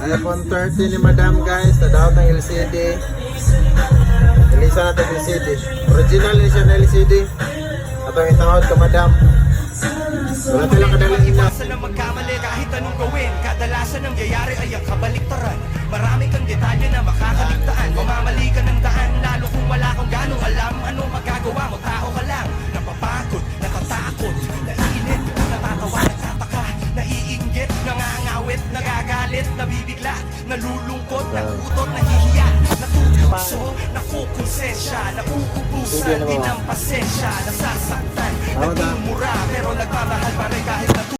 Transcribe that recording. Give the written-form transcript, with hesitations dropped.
iPhone 30 ni Madam guys, tadaot ng LCD. Ilisa natin LCD. Original ni siya na LCD. Atong itawad ka Madam. Wala talang kadalang ina. Iwasan na magkamali kahit anong gawin. Kadalasan ang yayari ay ang kabaliktaran. Marami kang detalye na makakaligtaan. Mamamali ka ng daan, lalo kung wala kang ganong alam. Ano magagawa mo, tao ka lang. Napapagod, natatakot, naiinit, natatawa, nagtataka, naiinggit, nangangawit, nagagalit, nabibigla, nalulungkot, nagutot, nahihiya, natutukso, nakukonsensya, nauubusan din ang pasensya, nasasaktan, nagmumura, pero nagmamahal pa rin kahit na